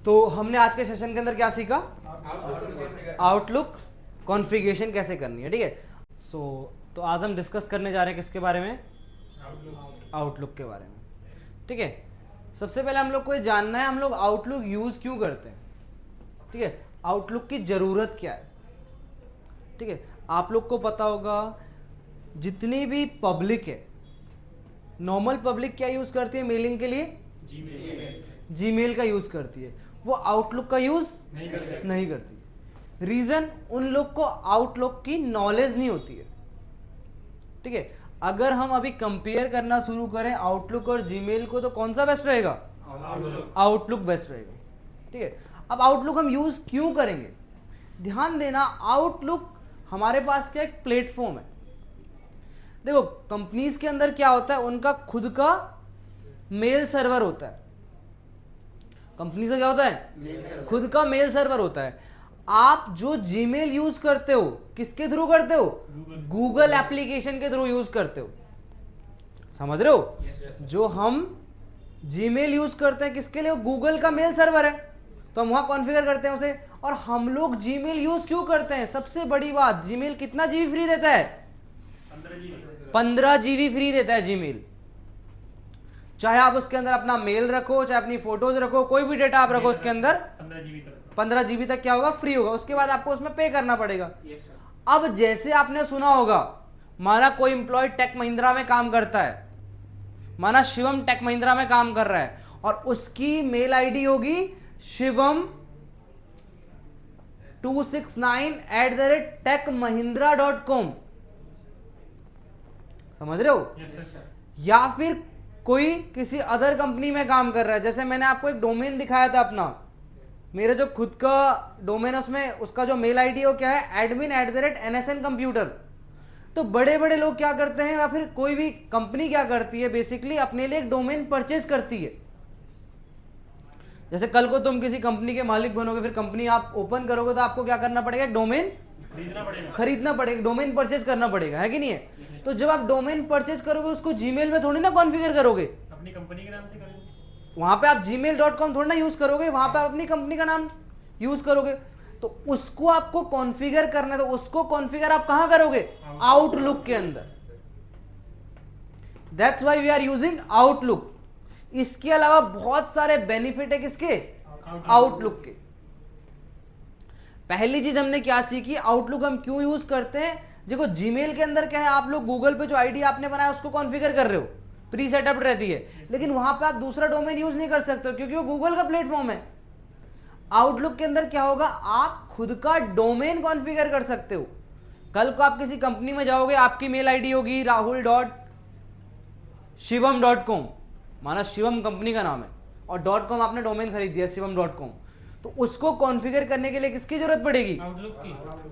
तो हमने आज के सेशन के अंदर क्या सीखा? आउटलुक कॉन्फ़िगरेशन कैसे करनी है, ठीक है। तो आज हम डिस्कस करने जा रहे हैं किसके बारे में? आउटलुक के बारे में, ठीक है। सबसे पहले हम लोग को ये जानना है हम लोग आउटलुक यूज क्यों करते हैं, ठीक है। आउटलुक की जरूरत क्या है, ठीक है। आप लोग को पता होगा जितनी भी पब्लिक है, नॉर्मल पब्लिक क्या यूज करती है मेलिंग के लिए? जीमेल का यूज करती है, वो आउटलुक का यूज नहीं करती। रीजन, उन लोग को आउटलुक की नॉलेज नहीं होती है, ठीक है। अगर हम अभी कंपेयर करना शुरू करें आउटलुक और जीमेल को, तो कौन सा बेस्ट रहेगा? आउटलुक बेस्ट रहेगा, ठीक है। अब आउटलुक हम यूज क्यों करेंगे? ध्यान देना, आउटलुक हमारे पास क्या एक प्लेटफॉर्म है। देखो कंपनीज के अंदर क्या होता है, उनका खुद का मेल सर्वर होता है। कंपनी का क्या होता है? खुद का मेल सर्वर होता है। आप जो जीमेल यूज करते हो किसके थ्रू करते हो? गूगल एप्लीकेशन के थ्रू यूज करते हो, समझ रहे हो? जो हम जीमेल यूज करते हैं किसके लिए? गूगल का मेल सर्वर है, तो हम वहां कॉन्फ़िगर करते हैं उसे। और हम लोग जीमेल यूज क्यों करते हैं? सबसे बड़ी बात, जीमेल कितना जीबी फ्री देता है? 15 जीबी फ्री देता है जीमेल। चाहे आप उसके अंदर अपना मेल रखो, चाहे अपनी फोटोज रखो, कोई भी डेटा आप रखो उसके अंदर, 15 जीबी तक क्या होगा? फ्री होगा। उसके बाद आपको उसमें पे करना पड़ेगा। अब जैसे आपने सुना होगा, माना कोई एम्प्लॉय टेक महिंद्रा में काम करता है, माना शिवम टेक महिंद्रा में काम कर रहा है, और उसकी मेल आईडी होगी shivam269@techmahindra.com, समझ रहे हो? या फिर कोई किसी अदर कंपनी में काम कर रहा है, जैसे मैंने आपको एक डोमेन दिखाया था अपना, मेरे जो खुद का डोमेन है उसमें उसका जो मेल आईडी है वो क्या है? admin@nsn computer। तो बड़े बड़े लोग क्या करते हैं, या फिर कोई भी कंपनी क्या करती है, बेसिकली अपने लिए एक डोमेन परचेज करती है। जैसे कल को तुम किसी कंपनी के मालिक बनोगे, फिर कंपनी आप ओपन करोगे, तो आपको क्या करना पड़ेगा? डोमेन खरीदना पड़ेगा, डोमेन परचेज करना पड़ेगा, है कि नहीं है? तो जब आप डोमेन परचेज करोगे, उसको जीमेल में थोड़ी ना कॉन्फ़िगर करोगे, अपनी कंपनी के नाम से करोगे। वहां पे आप gmail.com थोड़ी ना यूज करोगे, वहां पे आप अपनी कंपनी का नाम यूज करोगे। तो उसको आपको कॉन्फ़िगर करना है, तो उसको कॉन्फ़िगर आप कहां करोगे? आउटलुक के अंदर। That's why we are using Outlook. इसके अलावा बहुत सारे बेनिफिट है किसके? आउटलुक के। पहली चीज हमने क्या सीखी, आउटलुक हम क्यों यूज करते हैं। देखो जीमेल के अंदर क्या है, आप लोग गूगल पे जो आईडी आपने बनाया उसको कॉन्फ़िगर कर रहे हो, प्री सेटअप रहती है, लेकिन वहां पे आप दूसरा डोमेन यूज नहीं कर सकते हो, क्योंकि वो गूगल का प्लेटफॉर्म है। आउटलुक के अंदर क्या होगा, आप खुद का डोमेन कॉन्फ़िगर कर सकते हो। कल को आप किसी कंपनी में जाओगे, आपकी मेल आईडी होगी rahul.shivam.com, माना शिवम कंपनी का नाम है, और .com आपने डोमेन खरीद दिया shivam.com, तो उसको कॉन्फ़िगर करने के लिए किसकी जरूरत पड़ेगी?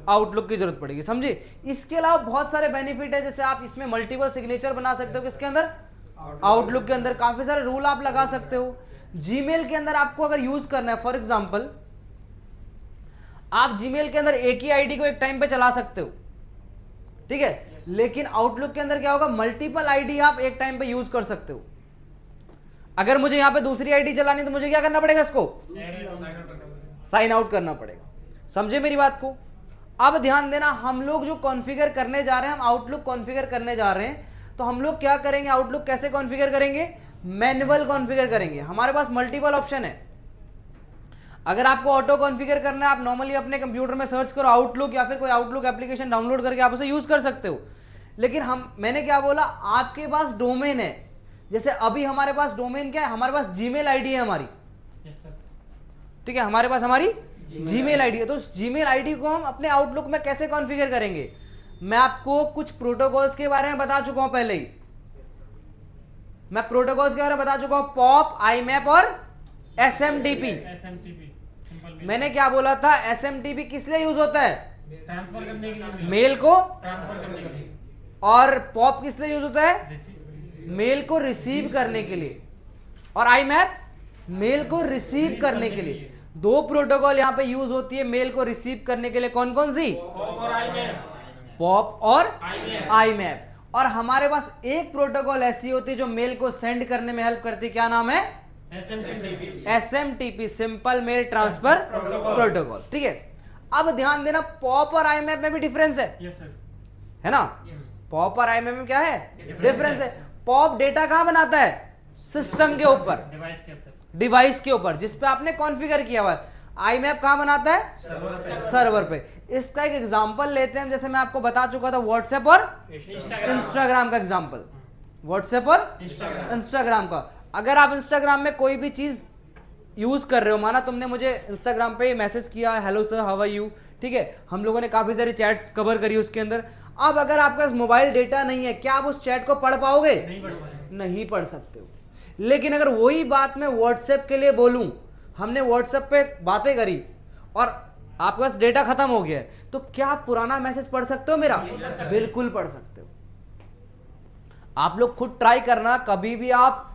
आउटलुक की जरूरत पड़ेगी, समझे? इसके अलावा बहुत सारे बेनिफिट है, जैसे आप इसमें मल्टीपल सिग्नेचर बना सकते हो, किसके अंदर? आउटलुक के अंदर। काफी सारे रूल आप लगा सकते हो। जीमेल के अंदर आपको अगर यूज करना है, फॉर एग्जांपल आप जीमेल के अंदर एक ही आईडी को एक टाइम पे चला सकते हो, ठीक है, लेकिन आउटलुक के अंदर क्या होगा, मल्टीपल आईडी आप एक टाइम पे यूज कर सकते हो। अगर मुझे यहां पे दूसरी आईडी चलानी है, तो मुझे क्या करना पड़ेगा? इसको साइन आउट करना पड़ेगा, समझे मेरी बात को? अब ध्यान देना, हम लोग जो कॉन्फ़िगर करने जा रहे हैं, हम आउटलुक कॉन्फ़िगर करने जा रहे हैं, तो हम लोग क्या करेंगे? आउटलुक कैसे कॉन्फ़िगर करेंगे? मैनुअल कॉन्फ़िगर करेंगे। हमारे पास मल्टीपल ऑप्शन है। अगर आपको ऑटो कॉन्फ़िगर करना है, आप नॉर्मली अपने कंप्यूटर में सर्च करो आउटलुक, या फिर कोई आउटलुक एप्लीकेशन डाउनलोड करके आप उसे यूज कर सकते हो। लेकिन मैंने क्या बोला, आपके पास डोमेन है। जैसे अभी हमारे पास डोमेन क्या है, हमारे पास जीमेल आईडी है हमारी, ठीक है, हमारे पास हमारी जीमेल आईडी है। तो उस जीमेल आईडी को हम अपने आउटलुक में कैसे कॉन्फ़िगर करेंगे? मैं आपको कुछ प्रोटोकॉल्स के बारे में बता चुका हूं पहले ही। मैं प्रोटोकॉल्स के बारे में बता चुका हूं, पॉप, आईमैप और एसएमटीपी। मैंने क्या बोला था, एसएमटीपी किस लिए यूज होता है? ट्रांसफर करने के लिए, मेल को। ट्रांसफर करने के लिए। और पॉप किस लिए यूज होता है? मेल को रिसीव करने के लिए। और आईमैप मेल को रिसीव करने के लिए। दो प्रोटोकॉल यहां पे यूज होती है मेल को रिसीव करने के लिए। कौन कौन सी? पॉप और आईमैप। और हमारे पास एक प्रोटोकॉल ऐसी होती है जो मेल को सेंड करने में हेल्प करती है, क्या नाम है? SMTP simple mail transfer protocol. ठीक है, अब ध्यान देना पॉप और IMAP में भी डिफरेंस है, यस सर, है ना? पॉप और IMAP में क्या है? डिफरेंस है। पॉप डेटा कहां बनाता है? सिस्टम के ऊपर, डिवाइस के अंदर, डिवाइस के ऊपर जिस पे आपने कॉन्फ़िगर किया हुआ है। IMAP कहां बनाता है? सर्वर पे। इसका एक एग्जांपल लेते हैं, जैसे मैं आपको बता चुका था व्हाट्सएप और इंस्टाग्राम का एग्जांपल, व्हाट्सएप और इंस्टाग्राम का। अगर आप इंस्टाग्राम में कोई भी चीज यूज कर रहे हो, माना तुमने मुझे इंस्टाग्राम पे मैसेज किया, hello sir how are you, ठीक है, हम लोगों ने काफी सारी चैट्स कवर करी उसके अंदर। अब अगर आपके पास मोबाइल डेटा नहीं है, क्या आप उस चैट को पढ़ पाओगे? नहीं पढ़ सकते हो। लेकिन अगर वही बात मैं व्हाट्सएप के लिए बोलूं, हमने व्हाट्सएप पे बातें करी और आपके पास डेटा खत्म हो गया है, तो क्या आप पुराना मैसेज पढ़ सकते हो मेरा? बिल्कुल पढ़ सकते हो। आप लोग खुद ट्राई करना, कभी भी आप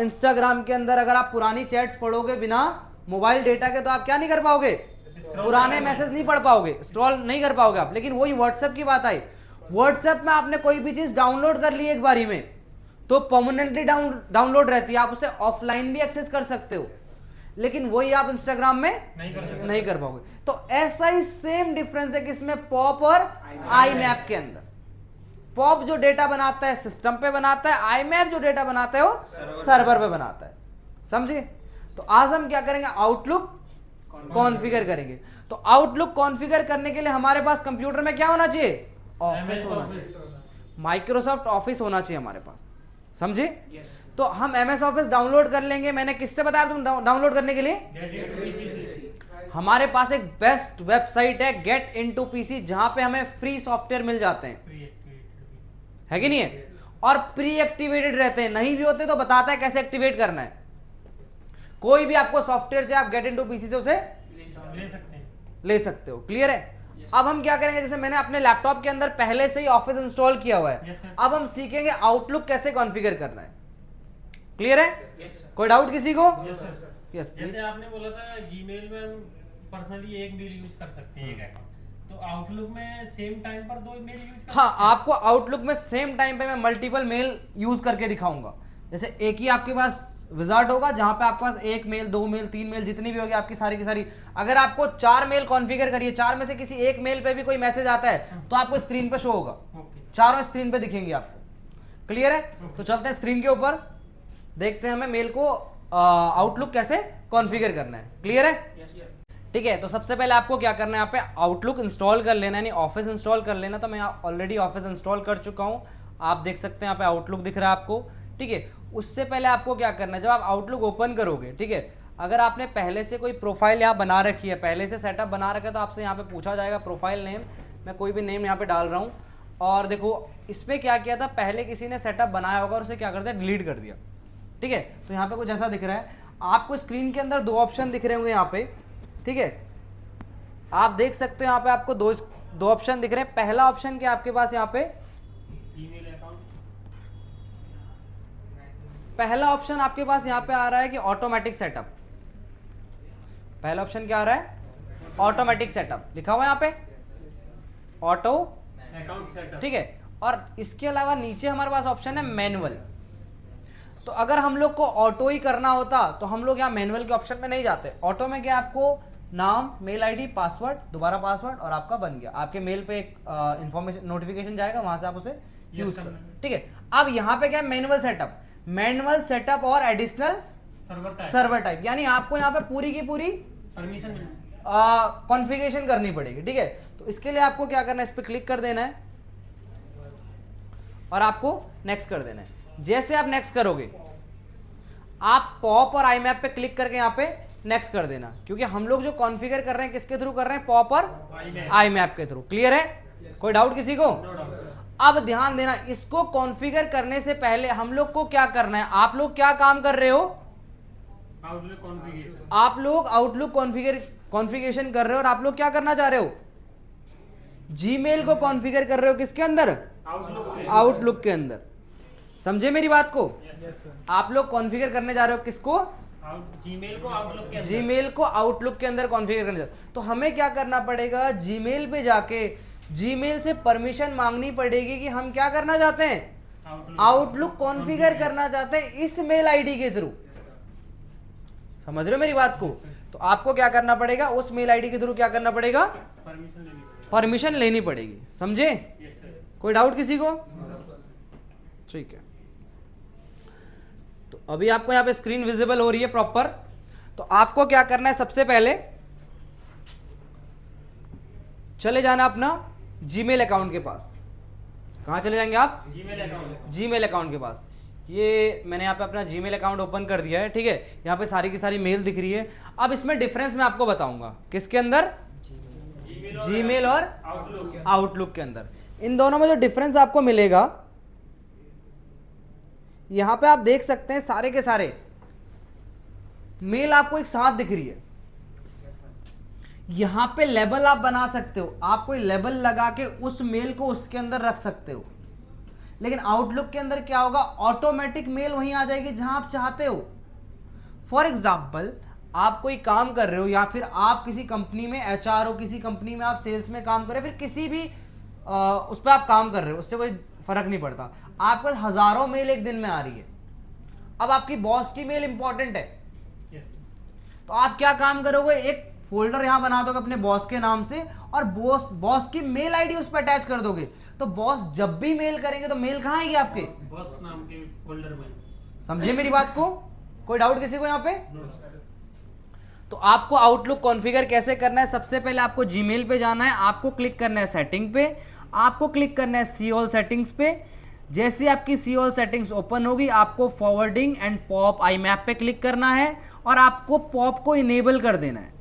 इंस्टाग्राम के अंदर अगर आप पुरानी चैट्स पढ़ोगे बिना मोबाइल डेटा के, तो आप क्या नहीं कर पाओगे? पुराने मैसेज नहीं पढ़ पाओगे, स्क्रॉल नहीं कर पाओगे आप। लेकिन वही व्हाट्सएप की बात आई, व्हाट्सएप में आपने कोई भी चीज डाउनलोड कर ली एक बारी में, तो परमानेंटली डाउनलोड रहती है, आप उसे ऑफलाइन भी एक्सेस कर सकते हो। लेकिन वही आप इंस्टाग्राम में नहीं कर पाओगे। तो ऐसा ही सेम डिफरेंस है किसमें? पॉप और IMAP के अंदर। पॉप जो डेटा बनाता है सिस्टम पे बनाता है, IMAP जो डेटा बनाता है वो सर्वर पे बनाता है। समझे? तो आज हम क्या करेंगे? आउटलुक कॉन्फ़िगर करेंगे। तो आउटलुक कॉन्फ़िगर करने के लिए हमारे पास कंप्यूटर में क्या होना चाहिए? ऑफिस होना चाहिए, माइक्रोसॉफ्ट ऑफिस होना चाहिए हमारे पास। समझे? तो हम MS ऑफिस डाउनलोड कर लेंगे। मैंने किससे बताया तुम डाउनलोड करने के लिए? हमारे पास एक बेस्ट वेबसाइट है GetIntoPC, जहां पे हमें फ्री सॉफ्टवेयर मिल जाते हैं, है कि नहीं है? और प्री एक्टिवेटेड रहते हैं, नहीं भी होते तो बताता है कैसे एक्टिवेट करना है। कोई भी आपको सॉफ्टवेयर चाहिए, आप GetIntoPC से उसे ले सकते हो। क्लियर है? अब हम क्या करेंगे, जैसे मैंने अपने लैपटॉप के अंदर पहले से ही ऑफिस इंस्टॉल किया हुआ है, अब हम सीखेंगे आउटलुक कैसे कॉन्फ़िगर करना है। क्लियर है? कोई डाउट किसी को? Yes please. जैसे आपने बोला था जीमेल में हम पर्सनली एक मेल यूज कर सकते हैं, एक अकाउंट, तो आउटलुक में सेम टाइम पर दो मेल यूज कर हाँ, आपको आउटलुक में सेम टाइम पे मैं मल्टीपल मेल यूज करके दिखाऊंगा। जैसे एक ही आपके पास विजार्ड होगा जहां पे आपके पास एक मेल, दो मेल, तीन मेल, जितनी भी होगी आपकी सारी की सारी। अगर आपको 4 मेल कॉन्फ़िगर करिए, 4 में से किसी एक मेल पे भी कोई मैसेज आता है तो आपको स्क्रीन पे शो होगा, चारों स्क्रीन पे दिखेंगे आपको। क्लियर है? तो चलते हैं स्क्रीन के ऊपर, देखते हैं हमें मेल को आउटलुक कैसे कॉन्फ़िगर करना है। क्लियर है? ठीक है, तो सबसे पहले आपको क्या करना है, यहाँ पे आउटलुक इंस्टॉल कर लेना है, यानी ऑफिस इंस्टॉल कर लेना। तो मैं ऑलरेडी ऑफिस इंस्टॉल कर चुका हूँ, आप देख सकते हैं यहाँ पे आउटलुक दिख रहा है आपको। ठीक है, उससे पहले आपको क्या करना है, जब आप आउटलुक ओपन करोगे, ठीक है, अगर आपने पहले से कोई प्रोफाइल यहाँ बना रखी है, पहले से सेटअप बना रखा है, तो आपसे यहाँ पे पूछा जाएगा प्रोफाइल नेम। मैं कोई भी नेम यहाँ पे डाल रहा हूँ और देखो इसमें क्या किया था, पहले किसी ने सेटअप बनाया होगा और उसे क्या कर दिया, डिलीट कर दिया। ठीक है, तो यहाँ पे कुछ ऐसा दिख रहा है आपको। स्क्रीन के अंदर 2 ऑप्शन दिख रहे होंगे यहाँ पे, ठीक है, आप देख सकते हो यहाँ पे आपको दो ऑप्शन दिख रहे हैं। पहला ऑप्शन क्या आपके पास यहाँ पे, ईमेल अकाउंट, पहला ऑप्शन आपके पास यहाँ पे आ रहा है कि ऑटोमेटिक सेटअप। पहला ऑप्शन क्या आ रहा है, ऑटोमेटिक सेटअप लिखा हुआ है यहाँ पे, ऑटो अकाउंट सेटअप। ठीक है, और इसके अलावा नीचे हमारे पास ऑप्शन है मैनुअल। तो अगर हम लोग को ऑटो ही करना होता तो हम लोग यहाँ मैनुअल के ऑप्शन में नहीं जाते। ऑटो में क्या, आपको नाम, मेल आईडी, पासवर्ड, दोबारा पासवर्ड और आपका बन गया, आपके मेल पे एक इंफॉर्मेशन नोटिफिकेशन जाएगा, वहां से आप उसे यूज करें। ठीक है, अब यहाँ पे क्या है, मैनुअल सेटअप, मैनुअल सेटअप और एडिशनल सर्वर टाइप, यानी आपको यहाँ पे पूरी की पूरी परमिशन कॉन्फ़िगरेशन करनी पड़ेगी। ठीक है, तो इसके लिए आपको क्या करना है, इस पर क्लिक कर देना है और आपको नेक्स्ट कर देना है। जैसे आप नेक्स्ट करोगे, आप पॉप और IMAP पे क्लिक करके यहाँ पे नेक्स्ट कर देना, क्योंकि हम लोग जो कॉन्फ़िगर कर रहे हैं किसके थ्रू कर रहे हैं, पॉप और IMAP के थ्रू। क्लियर है? कोई डाउट किसी को? अब ध्यान देना, इसको कॉन्फ़िगर करने से पहले हम लोग को क्या करना है, आप लोग क्या काम कर रहे हो, आउटलुक कॉन्फ़िगरेशन, आप लोग आउटलुक कॉन्फ़िगरेशन कर रहे हो और आप लोग क्या करना चाह रहे हो, जीमेल को कॉन्फ़िगर कर रहे हो किसके अंदर, आउटलुक के अंदर। समझे मेरी बात को? आप लोग कॉन्फ़िगर करने जा रहे हो किसको, जीमेल को आउटलुक के अंदर, जीमेल को आउटलुक के अंदर कॉन्फ़िगर करने जा रहे हो। तो हमें क्या करना पड़ेगा, जीमेल पे जाके जीमेल से परमिशन मांगनी पड़ेगी कि हम क्या करना चाहते हैं, आउटलुक कॉन्फ़िगर करना चाहते हैं इस मेल आईडी के थ्रू। समझ रहे हो मेरी बात को? तो आपको क्या करना पड़ेगा, उस मेल आईडी के थ्रू क्या करना पड़ेगा, परमिशन लेनी पड़ेगी। समझे? कोई डाउट किसी को? ठीक है, तो अभी आपको यहाँ पे स्क्रीन विजिबल हो रही है प्रॉपर। तो आपको क्या करना है, सबसे पहले चले जाना अपना जीमेल अकाउंट के पास। कहां चले जाएंगे आप? जीमेल अकाउंट के पास। ये मैंने यहाँ पे अपना जीमेल अकाउंट ओपन कर दिया है, ठीक है। यहाँ पे सारी की सारी मेल दिख रही है। अब इसमें डिफरेंस मैं आपको बताऊंगा, किसके अंदर, जीमेल और आउटलुक के अंदर। इन दोनों में जो डिफरेंस आपको मिलेगा, यहां पे आप देख सकते हैं सारे के सारे मेल आपको एक साथ दिख रही है। यहां पे लेबल आप बना सकते हो, आप कोई लेबल लगा के उस मेल को उसके अंदर रख सकते हो। लेकिन आउटलुक के अंदर क्या होगा, ऑटोमेटिक मेल वहीं आ जाएगी जहां आप चाहते हो। फॉर एग्जाम्पल, आप कोई काम कर रहे हो या फिर आप किसी कंपनी में एचआर हो, किसी कंपनी में आप सेल्स में काम कर रहे हो, फिर किसी भी उस पर आप काम कर रहे हो, उससे कोई फर्क नहीं पड़ता। आपके पास हजारों मेल एक दिन में आ रही है। अब आपकी बॉस की मेल इंपॉर्टेंट है, तो आप क्या काम करोगे, एक फोल्डर यहां बना दोगे अपने बॉस के नाम से और बॉस की मेल आईडी उस पर अटैच कर दोगे। तो बॉस जब भी मेल करेंगे तो मेल कहां आएगी, आपके बॉस नाम के फोल्डर में। समझे मेरी बात को? कोई डाउट किसी को यहां पे? तो आपको आउटलुक कॉन्फ़िगर कैसे करना है, सबसे पहले आपको जीमेल पे जाना है, आपको क्लिक करना है सेटिंग पे, आपको क्लिक करना है सी ऑल सेटिंग्स पे। जैसे आपकी सी ऑल सेटिंग्स ओपन होगी, आपको forwarding and pop I map पे क्लिक करना है और आपको पॉप को इनेबल कर देना है।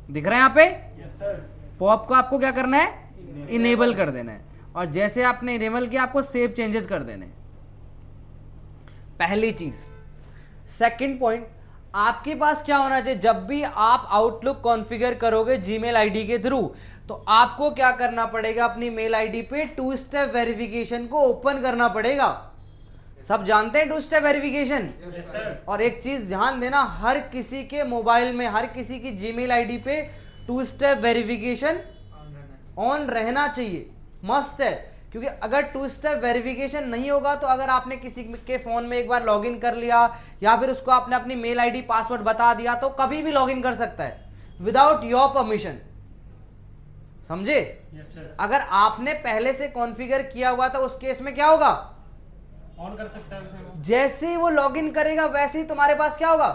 दिख रहा है यहाँ पे? पॉप को आपको क्या करना है, इनेबल कर देना है। और जैसे आपने इनेबल किया, आपको सेव चेंजेस कर देने। पहली चीज। सेकंड पॉइंट, आपके पास क्या होना चाहिए, जब भी आप आउटलुक कॉन्फ़िगर करोगे जीमेल आईडी के थ्रू, तो आपको क्या करना पड़ेगा, अपनी मेल आईडी पे 2 स्टेप वेरिफिकेशन को ओपन करना पड़ेगा। सब जानते हैं 2 स्टेप वेरिफिकेशन? और एक चीज ध्यान देना, हर किसी के मोबाइल में, हर किसी की जीमेल आईडी पे 2 स्टेप वेरिफिकेशन ऑन रहना चाहिए, मस्ट है। क्योंकि अगर 2 स्टेप वेरिफिकेशन नहीं होगा, तो अगर आपने किसी के फोन में एक बार लॉगिन कर लिया या फिर उसको आपने अपनी मेल आईडी पासवर्ड बता दिया, तो कभी भी लॉगिन कर सकता है विदाउट योर परमिशन। समझे? अगर आपने पहले से कॉन्फ़िगर किया हुआ, तो उस केस में क्या होगा, ऑन कर सकता है उसे। जैसे ही वो लॉगिन करेगा वैसे ही तुम्हारे पास क्या होगा,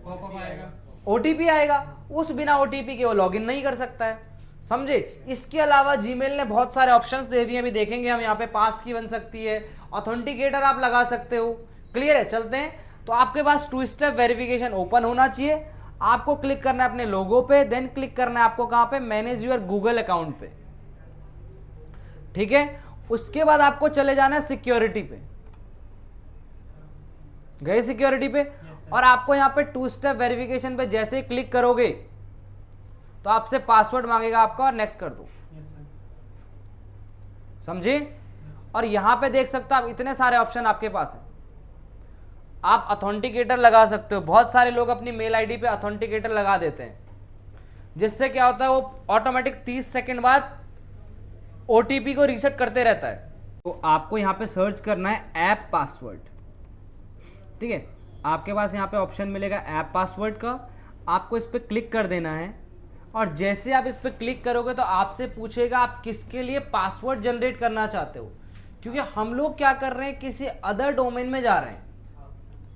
पॉपअप आएगा, ओटीपी आएगा। उस बिना ओटीपी के वो लॉगिन नहीं कर सकता है। समझे? इसके अलावा जीमेल ने बहुत सारे ऑप्शंस दे दिए, अभी देखेंगे हम। यहाँ पे पास की बन सकती है, ऑथेंटिकेटर आप लगा सकते हो। क्लियर है? चलते हैं। तो आपके पास 2 स्टेप वेरिफिकेशन ओपन होना चाहिए। आपको क्लिक करना है अपने लोगो पे, देन क्लिक करना है आपको कहां पे, मैनेज योर गूगल अकाउंट पे। ठीक है? उसके बाद आपको चले जाना है सिक्योरिटी पे। गए सिक्योरिटी पे? और आपको यहां पे 2 स्टेप वेरिफिकेशन पे जैसे ही क्लिक करोगे, तो आपसे पासवर्ड मांगेगा आपका और नेक्स्ट कर दो। समझे? और यहां पे देख सकते हो आप, इतने सारे ऑप्शन आपके पास है। आप ऑथेंटिकेटर लगा सकते हो। बहुत सारे लोग अपनी मेल आईडी पे ऑथेंटिकेटर लगा देते हैं, जिससे क्या होता है, वो ऑटोमेटिक 30 सेकंड बाद ओटीपी को रीसेट करते रहता है। तो आपको यहां पे सर्च करना है ऐप पासवर्ड। ठीक है? आपके पास यहां पे ऑप्शन मिलेगा ऐप पासवर्ड का, आपको इस पर क्लिक कर देना है। और जैसे आप इस पर क्लिक करोगे, तो आपसे पूछेगा आप किसके लिए पासवर्ड जनरेट करना चाहते हो। क्योंकि हम लोग क्या कर रहे हैं, किसी अदर डोमेन में जा रहे हैं।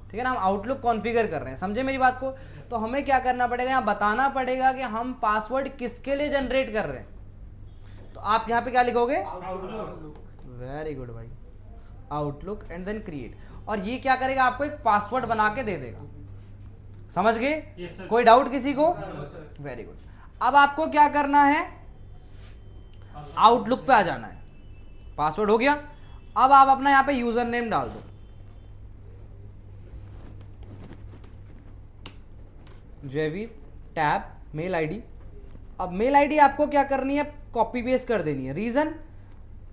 ठीक है ना? हम आउटलुक कॉन्फ़िगर कर रहे हैं। समझे मेरी बात को? तो हमें क्या करना पड़ेगा, यहाँ बताना पड़ेगा कि हम पासवर्ड किसके लिए जनरेट कर रहे हैं। तो आप यहाँ पे क्या लिखोगे, वेरी गुड भाई, आउटलुक एंड देन क्रिएट। और ये क्या करेगा, आपको एक पासवर्ड बना के दे देगा। समझ गए? कोई डाउट किसी को? Very good. अब आपको क्या करना है, आउटलुक पे आ जाना है। पासवर्ड हो गया। अब आप अपना यहां पे यूजर नेम डाल दो, जयवीर टैब मेल आईडी। अब मेल आईडी आपको क्या करनी है, कॉपी पेस्ट कर देनी है। रीजन,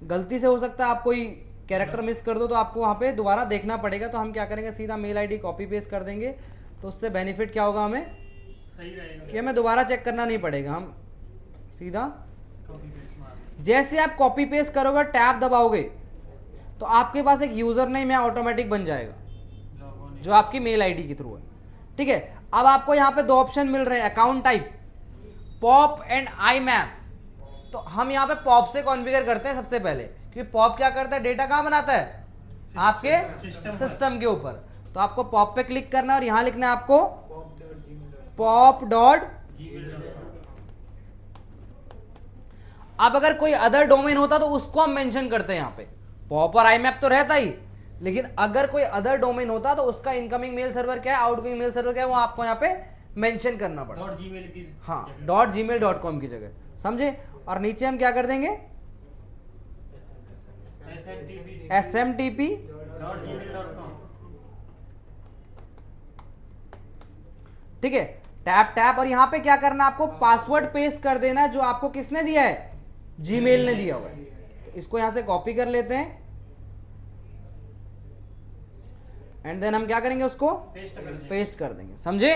गलती से हो सकता है आप कोई कैरेक्टर मिस कर दो, तो आपको वहां पे दोबारा देखना पड़ेगा। तो हम क्या करेंगे, सीधा मेल आईडी कॉपी पेस्ट कर देंगे। तो उससे बेनिफिट क्या होगा, हमें सही रहेगा कि हमें दोबारा चेक करना नहीं पड़ेगा। हम सीधा जैसे आप कॉपी पेस्ट करोगे, टैब दबाओगे, तो आपके पास एक यूजर नेम यहाँ ऑटोमेटिक बन जाएगा, जो आपकी मेल आईडी के थ्रू है। ठीक है? अब आपको यहाँ पे दो ऑप्शन मिल रहे हैं account type, pop and I map. तो हम यहाँ पे पॉप से कॉन्फ़िगर करते हैं सबसे पहले, क्योंकि पॉप क्या करता है, डेटा कहाँ बनाता है, आपके सिस्टम के ऊपर। तो आपको पॉप पे क्लिक करना है और यहां लिखना है आपको पॉप डॉट। अब अगर कोई अदर डोमेन होता तो उसको हम मेंशन करते हैं यहाँ पे, पॉप और आई मैप तो रहता ही, लेकिन अगर कोई अदर डोमेन होता तो उसका इनकमिंग मेल सर्वर क्या है, आउटगोइंग मेल सर्वर क्या है, वो आपको यहाँ पे मेंशन करना पड़ेगा। हाँ, .gmail.com की जगह, समझे। और नीचे हम क्या कर देंगे, smtp ठीक है, टैप टैप। और यहां पे क्या करना है, आपको पासवर्ड पेस्ट कर देना है जो आपको किसने दिया है, जीमेल ने दिया हुआ है। तो इसको यहां से कॉपी कर लेते हैं एंड देन हम क्या करेंगे, उसको पेस्ट कर देंगे, समझे।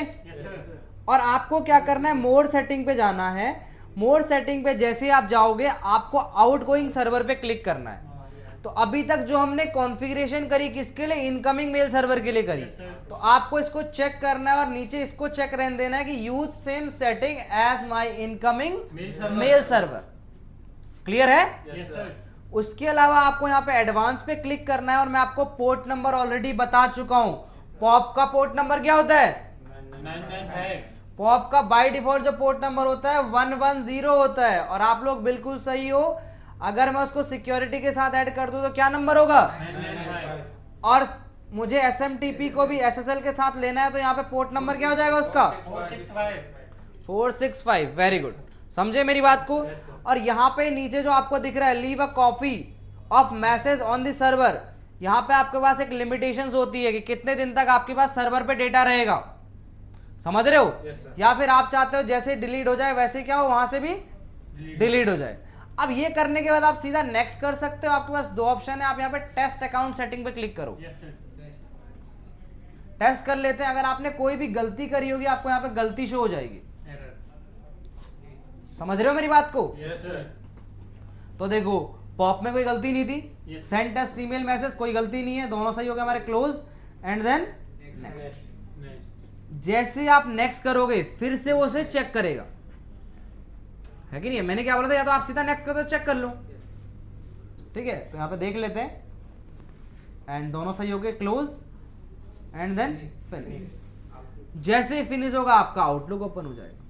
और आपको क्या करना है, मोड सेटिंग पे जाना है। मोड सेटिंग पे जैसे आप जाओगे आपको आउटगोइंग सर्वर पे क्लिक करना है। तो अभी तक जो हमने कॉन्फ़िगरेशन करी किसके लिए, इनकमिंग मेल सर्वर के लिए करी। तो आपको इसको चेक करना है और नीचे इसको चेक रहने देना है कि use same setting as my incoming mail server. Clear है। उसके अलावा आपको यहाँ पे एडवांस पे क्लिक करना है और मैं आपको पोर्ट नंबर ऑलरेडी बता चुका हूं। पॉप का पोर्ट नंबर क्या होता है, 995। पॉप का बाय डिफॉल्ट जो पोर्ट नंबर होता है 110 होता है। और आप लोग बिल्कुल सही हो, अगर मैं उसको सिक्योरिटी के साथ ऐड कर दूं तो क्या नंबर होगा, 995। और मुझे SMTP को भी SSL के साथ लेना है तो यहाँ पे पोर्ट नंबर क्या हो जाएगा उसका, 465। वेरी गुड, समझे मेरी बात को। और यहाँ पे नीचे जो आपको दिख रहा है leave a copy of message on the server, यहाँ पे आपके पास एक लिमिटेशंस होती है कि कितने दिन तक आपके पास सर्वर पे डेटा रहेगा, समझ रहे हो। या फिर आप चाहते हो जैसे डिलीट हो जाए वैसे क्या हो, वहां से भी डिलीट हो जाए। अब ये करने के बाद आप सीधा नेक्स्ट कर सकते हो। आपके पास दो ऑप्शन है, आप यहाँ पे टेस्ट अकाउंट सेटिंग पे क्लिक करो। टेस्ट कर लेते हैं, अगर आपने कोई भी गलती करी होगी आपको यहाँ पे गलती शो हो जाएगी, समझ रहे हो मेरी बात को। तो देखो पॉप में कोई गलती नहीं थी, सेंड टेस्ट ईमेल मैसेज कोई गलती नहीं है, दोनों सही हो गए हमारे, क्लोज एंड देन नेक्स्ट। जैसे आप नेक्स्ट करोगे फिर से वो उसे चेक करेगा, है कि नहीं। मैंने क्या बोला था, या तो आप सीधा नेक्स्ट कर दो चेक कर लो, ठीक है। तो यहाँ पे देख लेते हैं एंड दोनों सही हो गए, क्लोज एंड देन फिनिश। जैसे फिनिश होगा आपका आउटलुक ओपन हो जाएगा।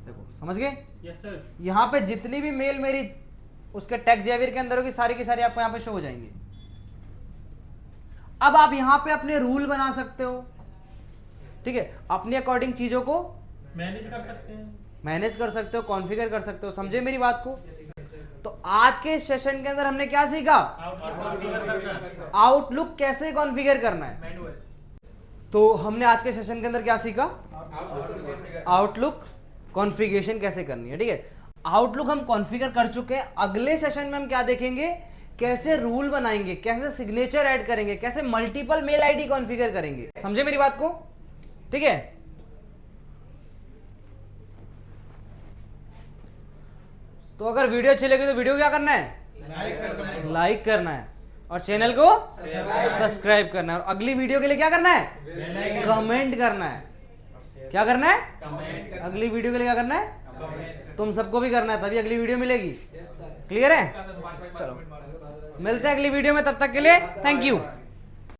देखो समझ गए। Yes sir. यहाँ पे जितनी भी मेल मेरी उसके टेक्स्ट जेवियर के अंदर होगी सारी की सारी आपको यहाँ पे शो हो जाएंगी। अब आप यहाँ पे अपने रूल बना सकते हो, ठीक है, अपने अकॉर्डिंग चीजों को मैनेज कर सकते हैं, मैनेज कर सकते हो, कॉन्फ़िगर कर सकते हो, समझे मेरी बात को। तो आज के सेशन के अंदर हमने क्या सीखा, आउटलुक कैसे कॉन्फ़िगर करना है। तो हमने आज के सेशन के अंदर क्या सीखा, आउटलुक कॉन्फ़िगरेशन कैसे करनी है, ठीक है। आउटलुक हम कॉन्फ़िगर कर चुके हैं। अगले सेशन में हम क्या देखेंगे, कैसे रूल बनाएंगे, कैसे सिग्नेचर ऐड करेंगे, कैसे मल्टीपल मेल आईडी कॉन्फ़िगर करेंगे, समझे मेरी बात को, ठीक है। तो अगर वीडियो अच्छी लगी तो वीडियो क्या करना है, लाइक करना है और चैनल को सब्सक्राइब करना है। और अगली वीडियो के लिए क्या करना है, कमेंट करना है। क्या करना है, अगली वीडियो के लिए क्या करना है, तुम सबको भी करना है, तभी अगली वीडियो मिलेगी। क्लियर है, चलो मिलते हैं अगली वीडियो में, तब तक के लिए थैंक यू।